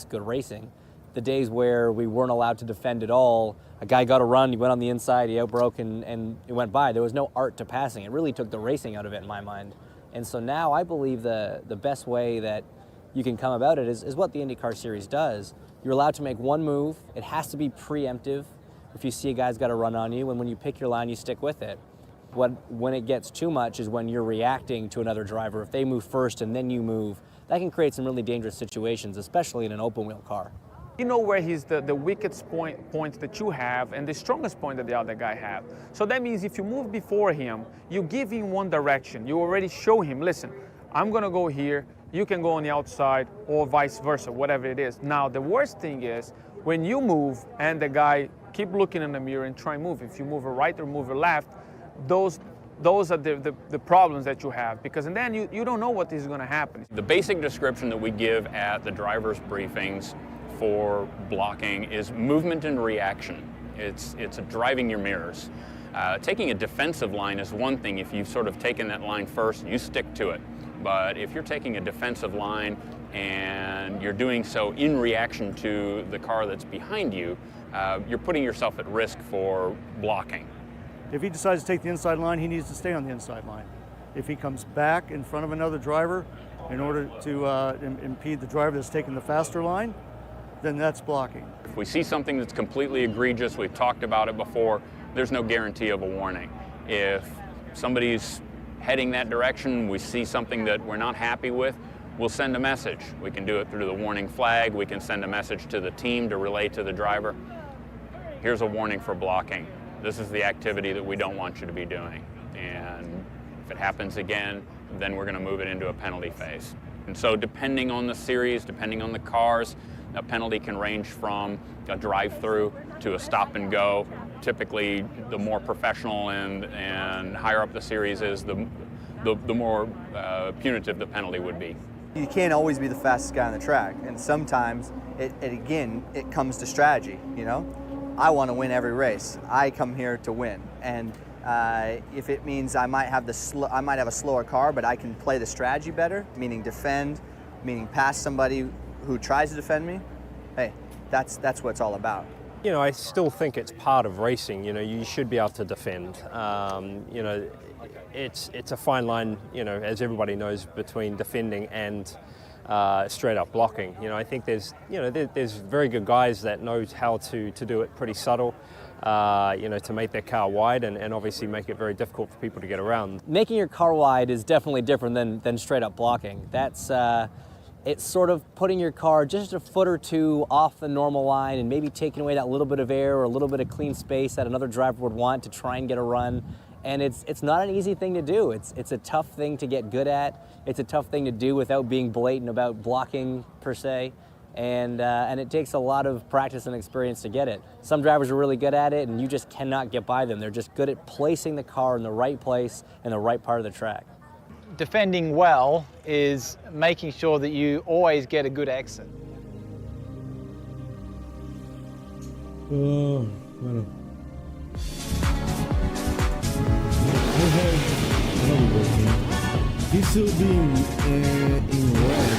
that's good racing. The days where we weren't allowed to defend at all, a guy got a run, he went on the inside, he outbroke, and it went by. There was no art to passing. It really took the racing out of it in my mind. And so now I believe the best way that you can come about it is what the IndyCar Series does. You're allowed to make one move. It has to be preemptive. If you see a guy's got a run on you, and when you pick your line, you stick with it. When it gets too much is when you're reacting to another driver. If they move first and then you move, that can create some really dangerous situations, especially in an open wheel car. You know where he's the weakest point that you have and the strongest point that the other guy have. So that means if you move before him, you give him one direction. You already show him, listen, I'm gonna go here, you can go on the outside, or vice versa, whatever it is. Now, the worst thing is when you move and the guy keep looking in the mirror and try and move. If you move a right or move a left, those are the problems that you have, because and then you don't know what is gonna happen. The basic description that we give at the driver's briefings for blocking is movement and reaction. It's driving your mirrors. Taking a defensive line is one thing if you've sort of taken that line first, you stick to it. But if you're taking a defensive line and you're doing so in reaction to the car that's behind you, you're putting yourself at risk for blocking. If he decides to take the inside line, he needs to stay on the inside line. If he comes back in front of another driver in order to impede the driver that's taking the faster line, then that's blocking. If we see something that's completely egregious, we've talked about it before, there's no guarantee of a warning. If somebody's heading that direction, we see something that we're not happy with, we'll send a message. We can do it through the warning flag, we can send a message to the team to relay to the driver. Here's a warning for blocking. This is the activity that we don't want you to be doing. And if it happens again, then we're going to move it into a penalty phase. And so depending on the series, depending on the cars, a penalty can range from a drive-through to a stop and go. Typically, the more professional and higher up the series is, the more punitive the penalty would be. You can't always be the fastest guy on the track, and sometimes it comes to strategy. You know, I want to win every race. I come here to win, and if it means I might have a slower car, but I can play the strategy better, meaning defend, meaning pass somebody who tries to defend me, hey, that's what it's all about. You know, I still think it's part of racing. You know, you should be able to defend. You know, it's a fine line, you know, as everybody knows, between defending and straight up blocking. You know, I think there's very good guys that know how to do it pretty subtle, you know, to make their car wide and obviously make it very difficult for people to get around. Making your car wide is definitely different than straight up blocking. That's it's sort of putting your car just a foot or two off the normal line and maybe taking away that little bit of air or a little bit of clean space that another driver would want to try and get a run. And it's not an easy thing to do. It's a tough thing to get good at. It's a tough thing to do without being blatant about blocking per se. And it takes a lot of practice and experience to get it. Some drivers are really good at it and you just cannot get by them. They're just good at placing the car in the right place in the right part of the track. Defending well is making sure that you always get a good exit. Bueno. This should be in red.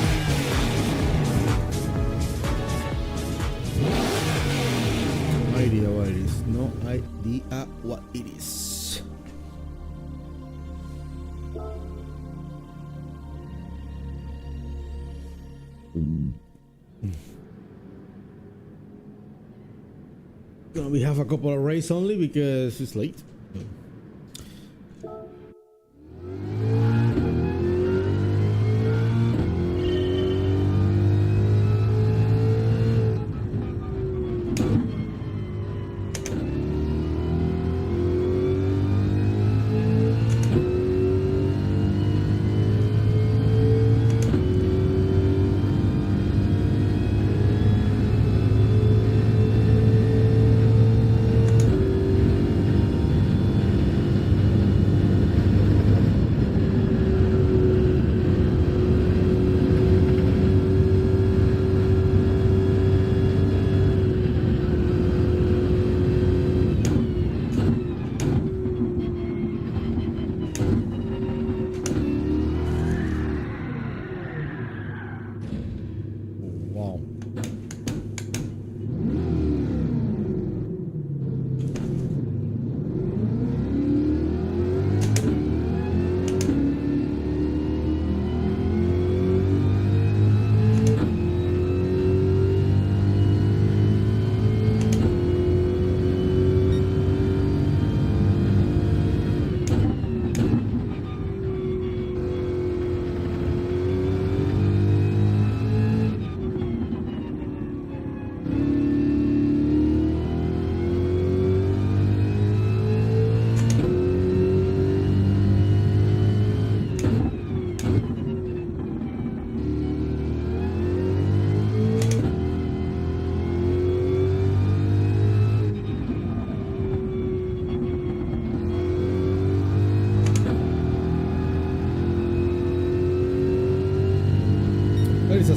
No idea what it is. No idea what it is. We have a couple of races only because it's late.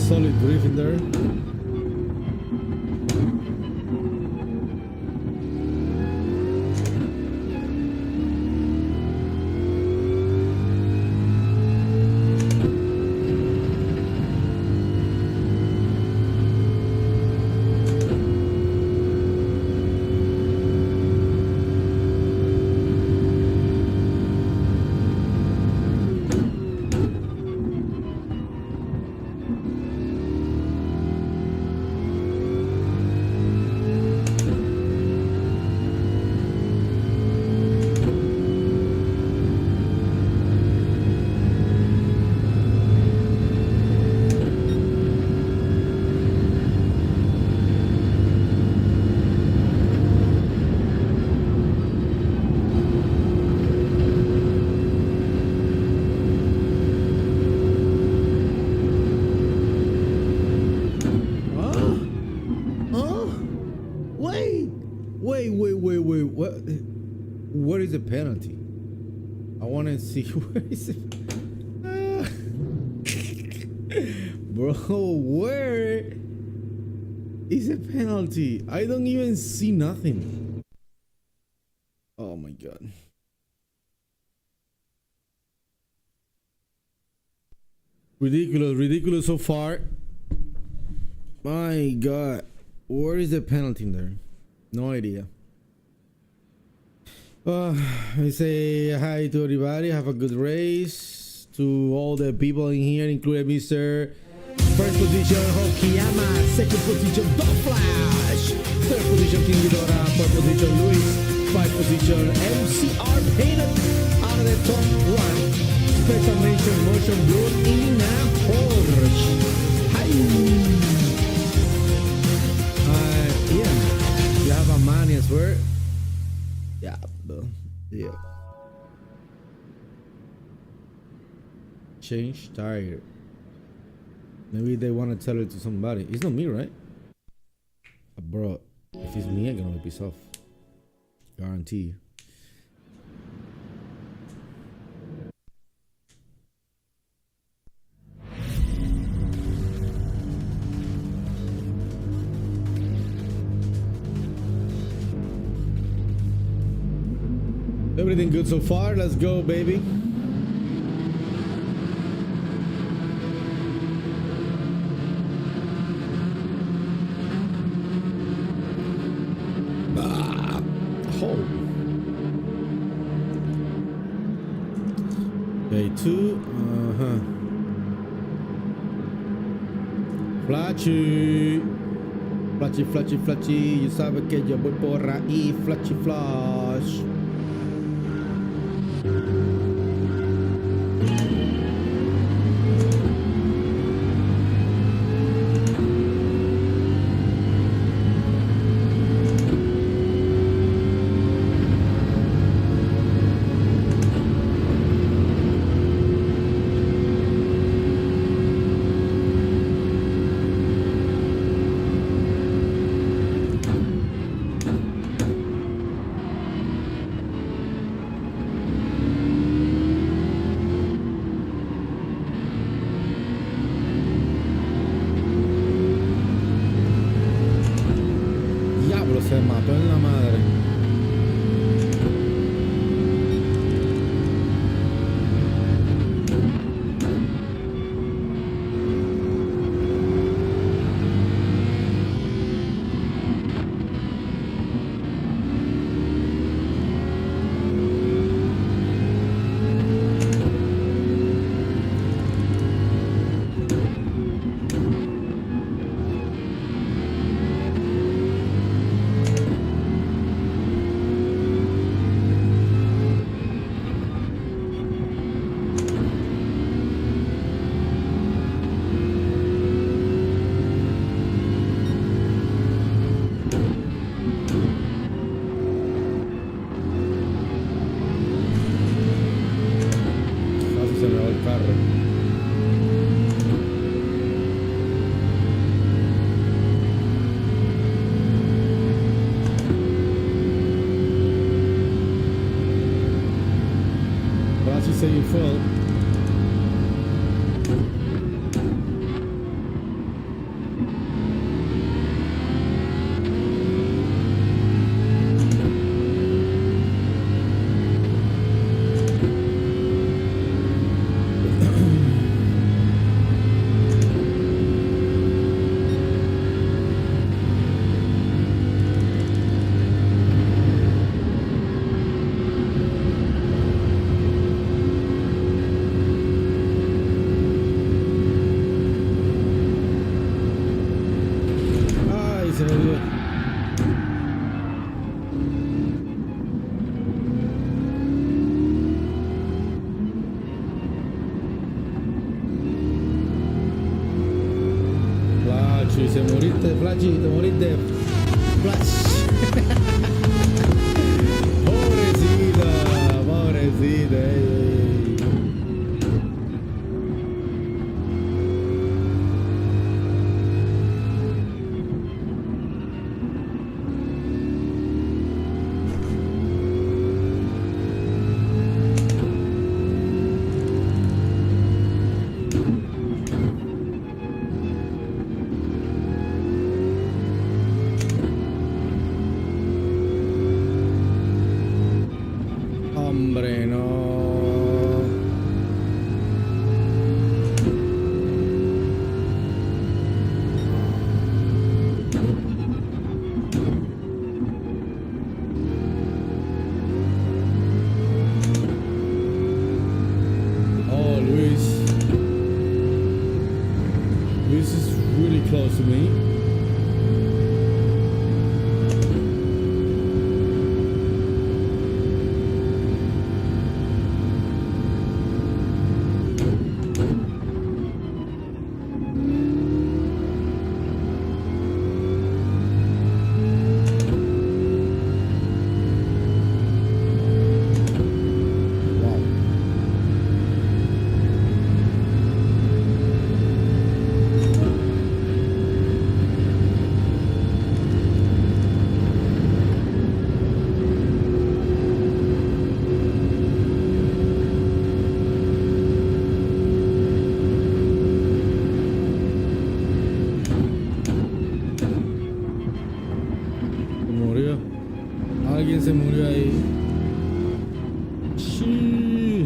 solid drift in there. What is the penalty? I want to see where is it. Bro, where is the penalty? I don't even see nothing. Oh my god. Ridiculous so far. My god. Where is the penalty in there? No idea. I say hi to everybody. Have a good race. To all the people in here, including Mr. First position, Hokiyama. Second position, Dog Flash. Third position, King Ghidorah. Fourth position, Luis. 5th position, MCR Painted. Out of the top one. Special mention, Motion Blue in a Porsche. Hi. Yeah. You have a money as well. Yeah, bro. Yeah. Change tire. Maybe they want to tell it to somebody. It's not me, right? Bro, if it's me, I'm gonna be pissed off. Guarantee. Everything good so far? Let's go, baby. Okay, 2. Flashy. You sabe que yo voy por ahí. Flash. Se mató en la madre. Say you full. Flachi, te moriste. Flash. Pobrecita, pobrecita. Hombre, no. Oh, Luis. Luis is really close to me. Alguien se murió ahí. Sí.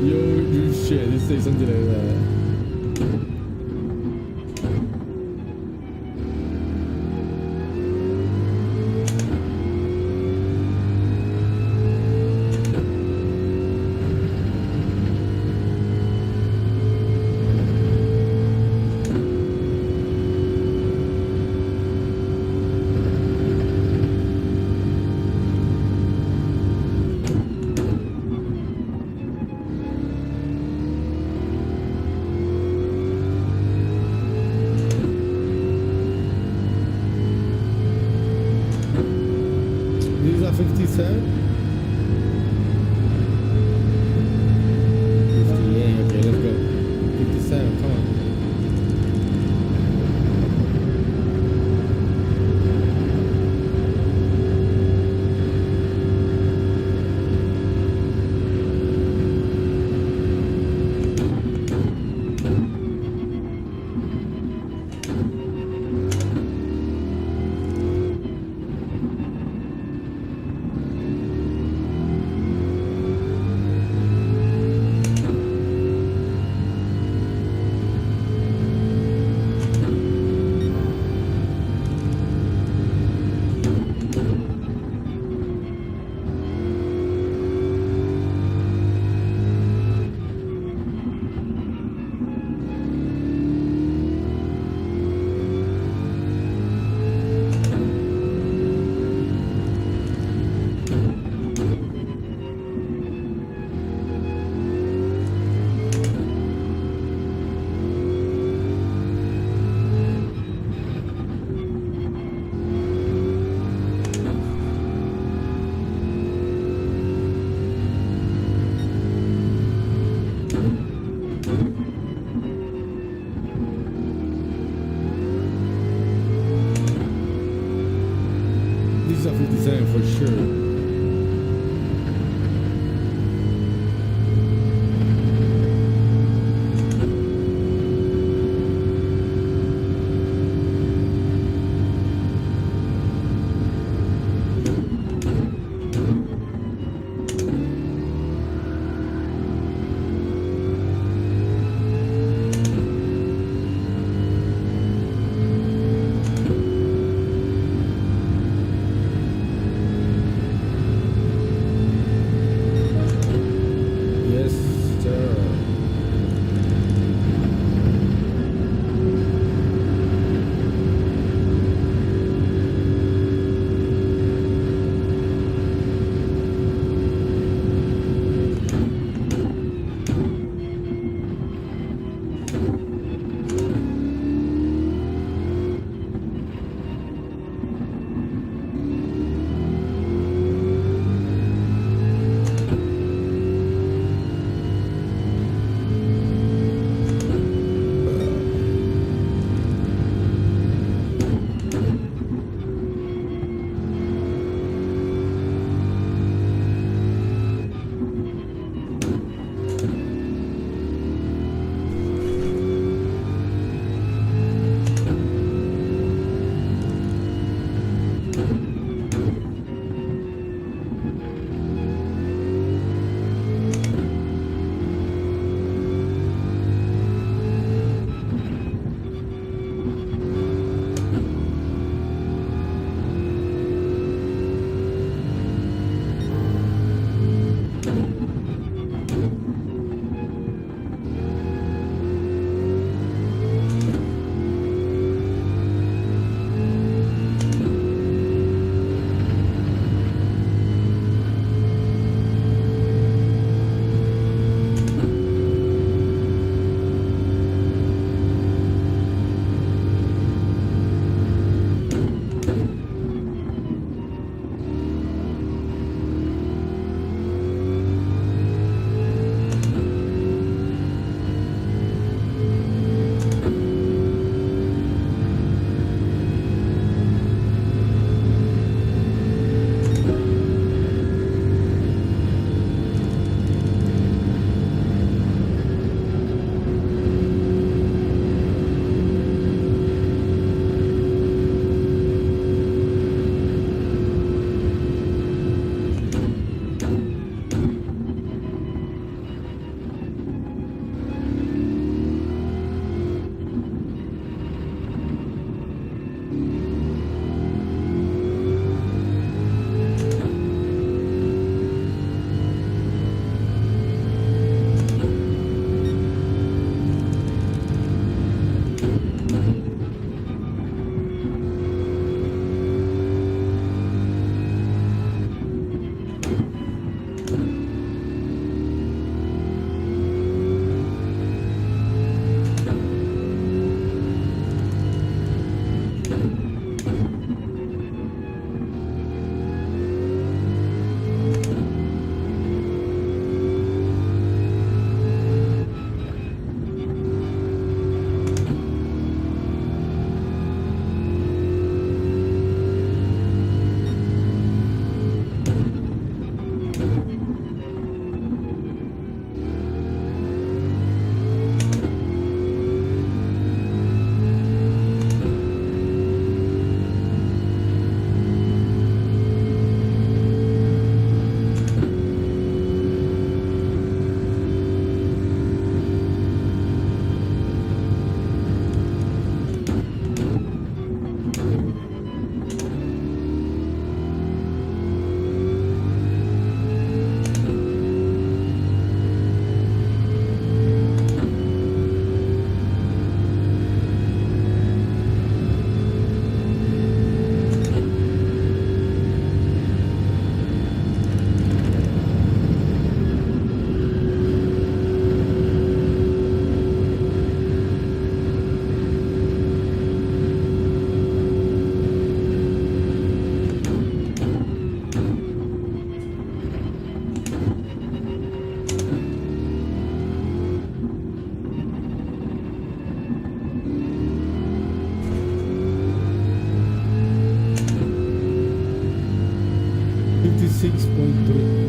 You shit, you say something like that. This is a 57? 58, okay, let's go. 57, come on. This is a 57 for sure. 6.3.